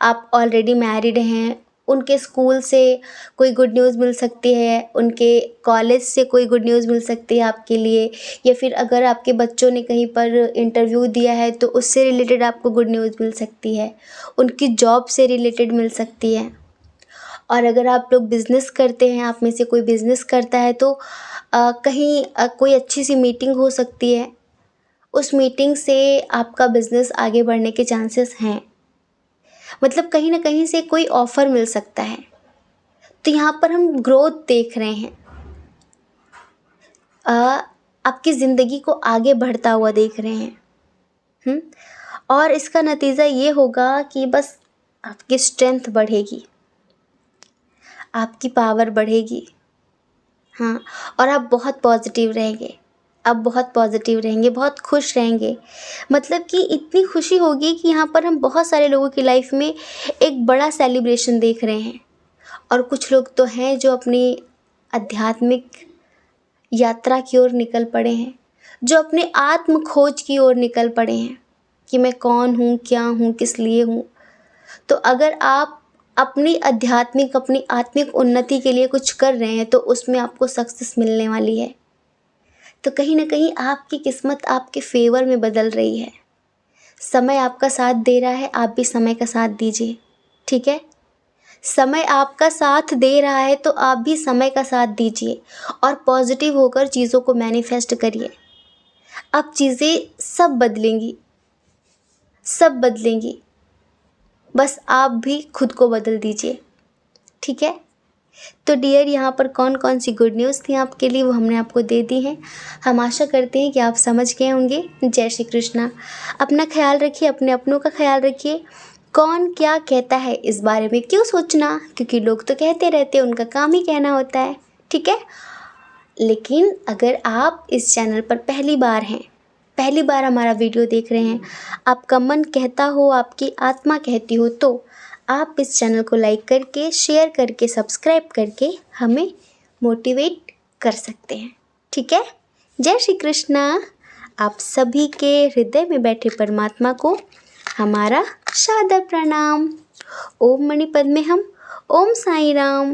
आप ऑलरेडी मैरिड हैं, उनके स्कूल से कोई गुड न्यूज़ मिल सकती है, उनके कॉलेज से कोई गुड न्यूज़ मिल सकती है आपके लिए, या फिर अगर आपके बच्चों ने कहीं पर इंटरव्यू दिया है तो उससे रिलेटेड आपको गुड न्यूज़ मिल सकती है, उनकी जॉब से रिलेटेड मिल सकती है। और अगर आप लोग बिज़नेस करते हैं, आप में से कोई बिज़नेस करता है तो कहीं कोई अच्छी सी मीटिंग हो सकती है, उस मीटिंग से आपका बिज़नेस आगे बढ़ने के चांसेस हैं। मतलब कहीं ना कहीं से कोई ऑफ़र मिल सकता है, तो यहाँ पर हम ग्रोथ देख रहे हैं। अ, आपकी ज़िंदगी को आगे बढ़ता हुआ देख रहे हैं। हुँ? और इसका नतीजा ये होगा कि बस आपकी स्ट्रेंथ बढ़ेगी, आपकी पावर बढ़ेगी। हाँ, और आप बहुत पॉजिटिव रहेंगे, आप बहुत पॉजिटिव रहेंगे, बहुत खुश रहेंगे। मतलब कि इतनी खुशी होगी कि यहाँ पर हम बहुत सारे लोगों की लाइफ में एक बड़ा सेलिब्रेशन देख रहे हैं। और कुछ लोग तो हैं जो अपनी आध्यात्मिक यात्रा की ओर निकल पड़े हैं, जो अपने आत्म खोज की ओर निकल पड़े हैं कि मैं कौन हूँ, क्या हूँ, किस लिए हूँ। तो अगर आप अपनी आध्यात्मिक, अपनी आत्मिक उन्नति के लिए कुछ कर रहे हैं तो उसमें आपको सक्सेस मिलने वाली है। तो कहीं ना कहीं आपकी किस्मत आपके फेवर में बदल रही है। समय आपका साथ दे रहा है, आप भी समय का साथ दीजिए। ठीक है, समय आपका साथ दे रहा है तो आप भी समय का साथ दीजिए और पॉजिटिव होकर चीज़ों को मैनिफेस्ट करिए। अब चीज़ें सब बदलेंगी, सब बदलेंगी। बस आप भी खुद को बदल दीजिए। ठीक है, तो डियर, यहाँ पर कौन कौन सी गुड न्यूज़ थी आपके लिए वो हमने आपको दे दी हैं। हम आशा करते हैं कि आप समझ गए होंगे। जय श्री कृष्णा। अपना ख्याल रखिए, अपने अपनों का ख्याल रखिए। कौन क्या कहता है इस बारे में क्यों सोचना, क्योंकि लोग तो कहते रहते हैं, उनका काम ही कहना होता है। ठीक है, लेकिन अगर आप इस चैनल पर पहली बार हैं, पहली बार हमारा वीडियो देख रहे हैं, आपका मन कहता हो, आपकी आत्मा कहती हो, तो आप इस चैनल को लाइक करके, शेयर करके, सब्सक्राइब करके हमें मोटिवेट कर सकते हैं। ठीक है, जय श्री कृष्णा। आप सभी के हृदय में बैठे परमात्मा को हमारा सादर प्रणाम। ओम मणि पद्मे हम। ओम साई राम।